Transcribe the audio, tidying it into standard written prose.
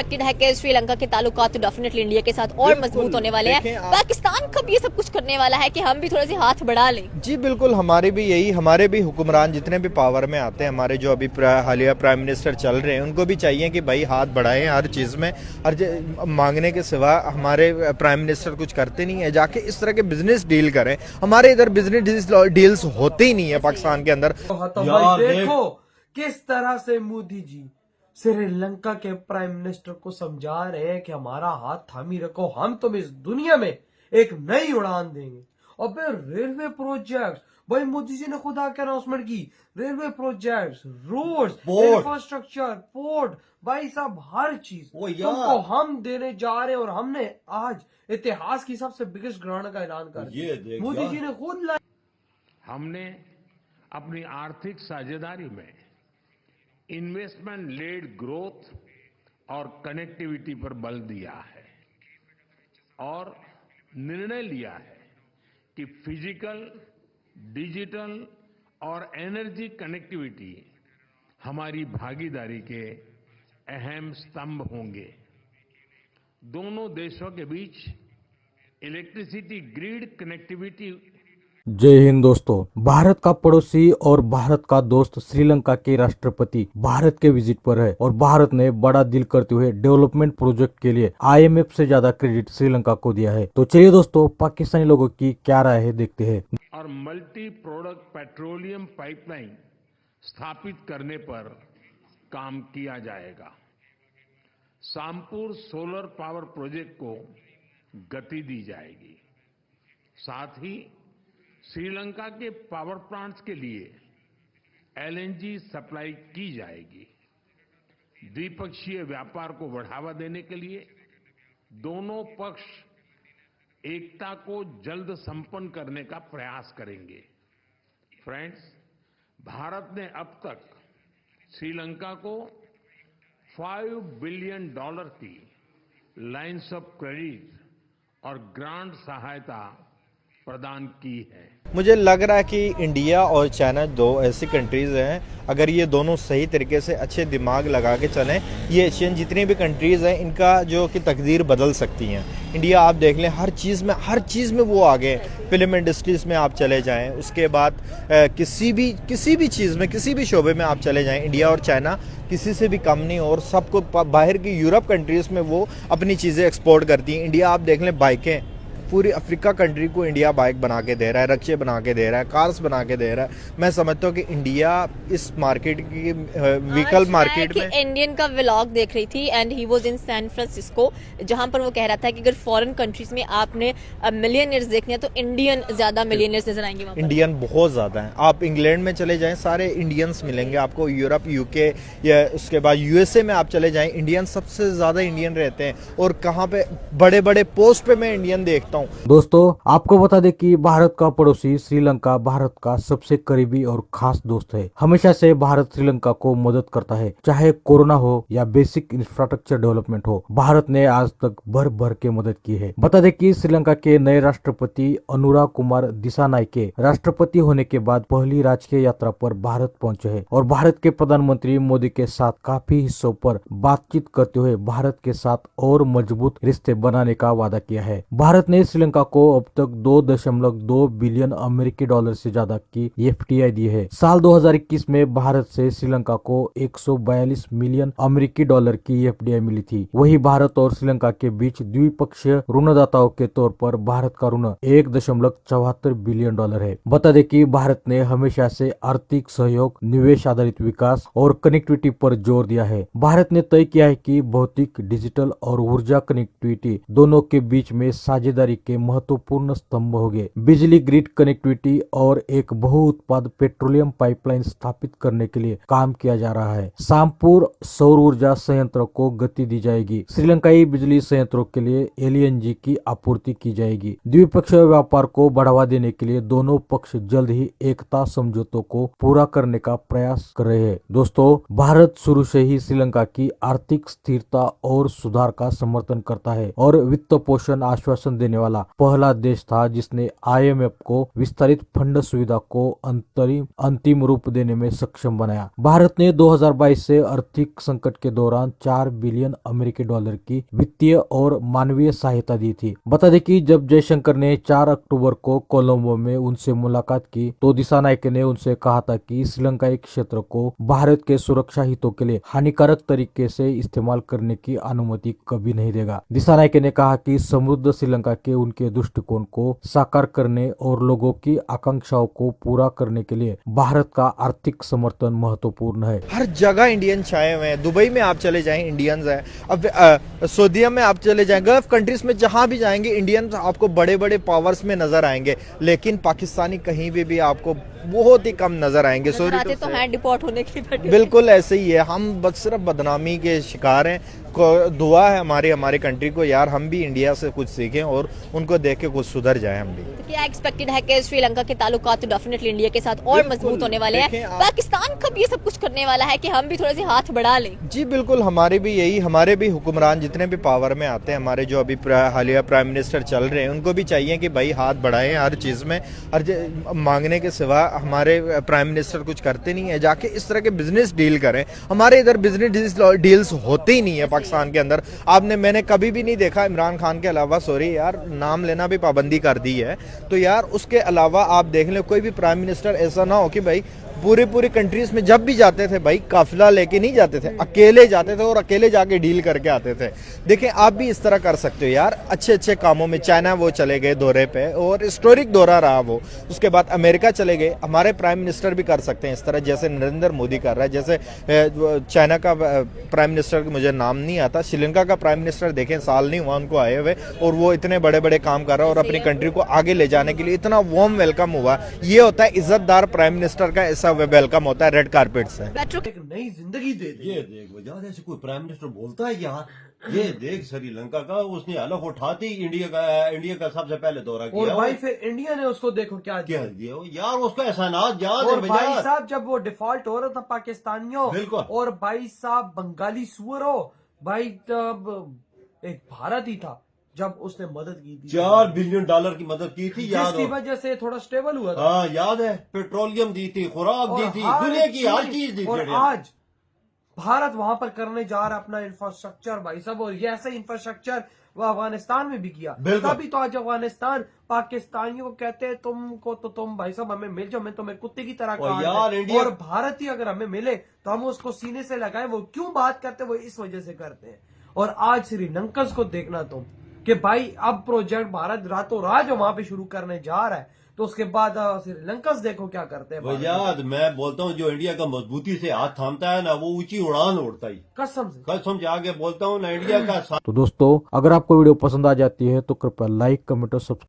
Expected है कि श्रीलंका के ताल्लुकात तो डेफिनेटली इंडिया के साथ और मजबूत होने वाले हैं। पाकिस्तान कब ये सब कुछ करने वाला है कि हम भी थोड़े से हाथ बढ़ा लें? जी बिल्कुल, हमारे भी हुक्मरान जितने भी पावर में आते हैं, हमारे जो अभी हालिया प्राइम मिनिस्टर चल रहे हैं, उनको भी चाहिए कि भाई हाथ बढ़ाएं हर चीज़ में। हर मांगने के सिवा हमारे प्राइम मिनिस्टर कुछ करते नहीं है, जाके इस तरह के बिजनेस डील करें। हमारे इधर बिजनेस डील्स होते ही नहीं है पाकिस्तान के अंदर। देखो किस तरह से मोदी जी श्रीलंका के प्राइम मिनिस्टर को समझा रहे हैं कि हमारा हाथ थामी रखो, हम तुम इस दुनिया में एक नई उड़ान देंगे। और फिर रेलवे प्रोजेक्ट, भाई मोदी जी ने खुद आके अनाउंसमेंट की, railway project, roads, infrastructure, port, भाई साहब हर चीज तुमको हम देने जा रहे हैं। और हमने आज इतिहास की सबसे बिगेस्ट ग्रांट का ऐलान कर दिया, मोदी जी ने खुद। हमने अपनी आर्थिक साझेदारी में इन्वेस्टमेंट लेड ग्रोथ और कनेक्टिविटी पर बल दिया है और निर्णय लिया है कि फिजिकल, डिजिटल और एनर्जी कनेक्टिविटी हमारी भागीदारी के अहम स्तंभ होंगे। दोनों देशों के बीच इलेक्ट्रिसिटी ग्रिड कनेक्टिविटी। जय हिंद दोस्तों। भारत का पड़ोसी और भारत का दोस्त श्रीलंका के राष्ट्रपति भारत के विजिट पर है और भारत ने बड़ा डील करते हुए डेवलपमेंट प्रोजेक्ट के लिए IMF से ज्यादा क्रेडिट श्रीलंका को दिया है। तो चलिए दोस्तों, पाकिस्तानी लोगों की क्या राय है देखते हैं। और मल्टी प्रोडक्ट पेट्रोलियम पाइपलाइन स्थापित करने पर काम किया जाएगा। सामपुर सोलर पावर प्रोजेक्ट को गति दी जाएगी। साथ ही श्रीलंका के पावर प्लांट्स के लिए LNG सप्लाई की जाएगी। द्विपक्षीय व्यापार को बढ़ावा देने के लिए दोनों पक्ष एकता को जल्द संपन्न करने का प्रयास करेंगे। फ्रेंड्स, भारत ने अब तक श्रीलंका को $5 बिलियन की लाइन्स ऑफ क्रेडिट और ग्रांट सहायता प्रदान की है। मुझे लग रहा है कि इंडिया और चाइना दो ऐसी कंट्रीज हैं, अगर ये दोनों सही तरीके से अच्छे दिमाग लगा के चलें, ये एशियन जितनी भी कंट्रीज हैं इनका जो कि तकदीर बदल सकती हैं। इंडिया आप देख लें, हर चीज़ में वो आगे हैं। फिल्म इंडस्ट्रीज में आप चले जाएं, उसके बाद किसी भी चीज़ में, किसी भी शोबे में आप चले जाएं, इंडिया और चाइना किसी से भी कम नहीं। और सबको बाहर की यूरोप कंट्रीज़ में वो अपनी चीज़ें एक्सपोर्ट करती हैं। इंडिया आप देख लें, बाइकें, पूरी अफ्रीका कंट्री को इंडिया बाइक बना के दे रहा है, रक्शे बना के दे रहा है, कार्स बना के दे रहा है। मैं समझता हूँ कि इंडिया इस मार्केट की व्हीकल मार्केट में। इंडियन का व्लॉग देख रही थी and he was in San Francisco, जहां पर वो कह रहा था कि अगर फॉरेन कंट्रीज में आपने मिलियनियर्स देखने हैं तो इंडियन ज्यादा मिलियनियर्स नजर आएंगे। इंडियन बहुत ज्यादा हैं। आप इंग्लैंड में चले जाएं, सारे इंडियंस मिलेंगे आपको। यूरोप, UK या उसके बाद USA में आप चले जाएं, इंडियन सबसे ज्यादा इंडियन रहते हैं। और कहाँ पे बड़े बड़े पोस्ट पे मैं इंडियन देखता हूँ। दोस्तों, आपको बता दें कि भारत का पड़ोसी श्रीलंका भारत का सबसे करीबी और खास दोस्त है। हमेशा से भारत श्रीलंका को मदद करता है, चाहे कोरोना हो या बेसिक इंफ्रास्ट्रक्चर डेवलपमेंट हो। भारत ने आज तक भर भर के मदद की है। बता दें कि श्रीलंका के नए राष्ट्रपति अनुराग कुमार दिसानायके राष्ट्रपति होने के बाद पहली राजकीय यात्रा पर भारत पहुंचे हैं और भारत के प्रधानमंत्री मोदी के साथ काफी हिस्सों पर बातचीत करते हुए भारत के साथ और मजबूत रिश्ते बनाने का वादा किया है। भारत ने श्रीलंका को अब तक $2.2 बिलियन अमेरिकी डॉलर से ज्यादा की FDI दी है। साल 2021 में भारत से श्रीलंका को 142 मिलियन अमेरिकी डॉलर की FDI मिली थी। वही भारत और श्रीलंका के बीच द्विपक्षीय ऋणदाताओं के तौर पर भारत का ऋण $1.74 बिलियन है। बता दें कि भारत ने हमेशा से आर्थिक सहयोग, निवेश आधारित विकास और कनेक्टिविटी पर जोर दिया है। भारत ने तय किया है कि भौतिक, डिजिटल और ऊर्जा कनेक्टिविटी दोनों के बीच में साझेदारी के महत्वपूर्ण स्तंभ होंगे। बिजली ग्रिड कनेक्टिविटी और एक बहुउत्पाद पेट्रोलियम पाइपलाइन स्थापित करने के लिए काम किया जा रहा है। सामपुर सौर ऊर्जा संयंत्र को गति दी जाएगी। श्रीलंकाई बिजली संयंत्रों के लिए LNG की आपूर्ति की जाएगी। द्विपक्षीय व्यापार को बढ़ावा देने के लिए दोनों पक्ष जल्द ही एकता समझौतों को पूरा करने का प्रयास कर रहे हैं। दोस्तों, भारत शुरू से ही श्रीलंका की आर्थिक स्थिरता और सुधार का समर्थन करता है और वित्त पोषण आश्वासन देने वाला वाला पहला देश था जिसने IMF को विस्तारित फंड सुविधा को अंतिम रूप देने में सक्षम बनाया। भारत ने 2022 से आर्थिक संकट के दौरान 4 बिलियन अमेरिकी डॉलर की वित्तीय और मानवीय सहायता दी थी। बता दें कि जब जयशंकर ने 4 अक्टूबर को कोलंबो में उनसे मुलाकात की तो दिसानायके ने उनसे कहा था कि श्रीलंका क्षेत्र को भारत के सुरक्षा हितों के लिए हानिकारक तरीके से इस्तेमाल करने की अनुमति कभी नहीं देगा। दिसानायके ने कहा कि समृद्ध श्रीलंका के उनके दृष्टिकोण को साकार करने और लोगों की आकांक्षाओं को पूरा करने के लिए भारत का आर्थिक समर्थन महत्वपूर्ण है। हर जगह इंडियन छाए हुए हैं। दुबई में आप चले जाएं इंडियंस हैं, अब सऊदी में आप चले जाएं, गल्फ कंट्रीज में जहां भी जाएंगे इंडियंस आपको बड़े बड़े पावर्स में नजर आएंगे, लेकिन पाकिस्तानी कहीं भी आपको बहुत ही कम नजर आएंगे। आते तो हैं डिपोर्ट होने की, बिल्कुल ऐसे ही है। हम बस सिर्फ बदनामी के शिकार हैं। दुआ है हमारी कंट्री को यार, हम भी इंडिया से कुछ सीखें और उनको देख के कुछ सुधर जाए हम भी। तो क्या एक्सपेक्टेड है कि श्रीलंका के ताल्लुकात तो डेफिनेटली इंडिया के साथ और मजबूत होने वाले हैं। पाकिस्तान कब ये सब कुछ करने वाला है कि हम भी थोड़े से हाथ बढ़ा लें? जी बिल्कुल, हमारे भी हुक्मरान जितने भी पावर में आते हैं, हमारे जो अभी हालिया प्राइम मिनिस्टर चल रहे हैं, उनको भी चाहिए कि भाई हाथ बढ़ाएं हर चीज में। हर मांगने के सिवा हमारे प्राइम मिनिस्टर कुछ करते नहीं है। जाके इस तरह के बिजनेस डील करें। हमारे इधर बिजनेस डील्स होते ही नहीं है पाकिस्तान के अंदर। मैंने कभी भी नहीं देखा, इमरान खान के अलावा, सॉरी यार नाम लेना भी पाबंदी कर दी है, तो यार उसके अलावा आप देख लें कोई भी प्राइम मिनिस्टर ऐसा ना हो कि भाई पूरी कंट्रीज में जब भी जाते थे भाई काफिला लेके नहीं जाते थे, अकेले जाते थे और अकेले जाके डील करके आते थे। देखें आप भी इस तरह कर सकते हो यार, अच्छे कामों में। चाइना वो चले गए दौरे पे और हिस्टोरिक दौरा रहा वो, उसके बाद अमेरिका चले गए। हमारे प्राइम मिनिस्टर भी कर सकते हैं इस तरह, जैसे नरेंद्र मोदी कर रहा है। जैसे चाइना का प्राइम मिनिस्टर मुझे नाम नहीं आता, श्रीलंका का प्राइम मिनिस्टर देखें साल नहीं हुआ उनको आए हुए और वो इतने बड़े काम कर रहा है और अपनी कंट्री को आगे ले जाने के लिए इतना वार्म वेलकम हुआ। ये होता है इज्जतदार प्राइम मिनिस्टर का, ऐसा वेलकम होता है रेड कारपेट से। एक नई जिंदगी दे दे। ये देख वजह ऐसे कोई प्राइम मिनिस्टर बोलता है यार। ये देख श्रीलंका का उसने हलफ उठाती इंडिया का सबसे पहले दौरा किया और भाई फिर इंडिया ने उसको देखो क्या दिया यार, उसका एहसानात याद है और भाई साहब जब वो डिफॉल्ट हो रहा था पाकिस्तानियों, बिल्कुल। और भाई साहब बंगाली सुअर हो भाई, तब एक भारत ही था जब उसने मदद की थी, $4 बिलियन की मदद की थी, याद जिसकी हो? वजह से थोड़ा स्टेबल हुआ था। हाँ याद है, पेट्रोलियम दी थी, खुराक दी थी, दुनिया की हर चीज दी थी। और आज भारत वहां पर करने जा रहा है अपना इंफ्रास्ट्रक्चर भाई साहब, और ये ऐसा इंफ्रास्ट्रक्चर वो अफगानिस्तान में भी किया। तभी तो आज अफगानिस्तान पाकिस्तानियों को कहते हैं तुमको तो तुम भाई साहब हमें मिल जाओ, मैं तुम्हें कुत्ते की तरह काटूं। और भारत ही अगर हमें मिले तो हम उसको सीने से लगाए। वो क्यों बात करते हैं? वो इस वजह से करते हैं। और आज श्रीलंका को देखना तुम कि भाई अब प्रोजेक्ट भारत रातों रात वहां पे शुरू करने जा रहा है, तो उसके बाद श्रीलंका देखो क्या करते हैं। याद मैं बोलता हूँ जो इंडिया का मजबूती से हाथ थामता है ना, वो ऊंची उड़ान उड़ता ही, कसम से आगे बोलता हूँ ना इंडिया का। तो दोस्तों अगर आपको वीडियो पसंद आ जाती है तो कृपया लाइक, कमेंट और सब्सक्राइब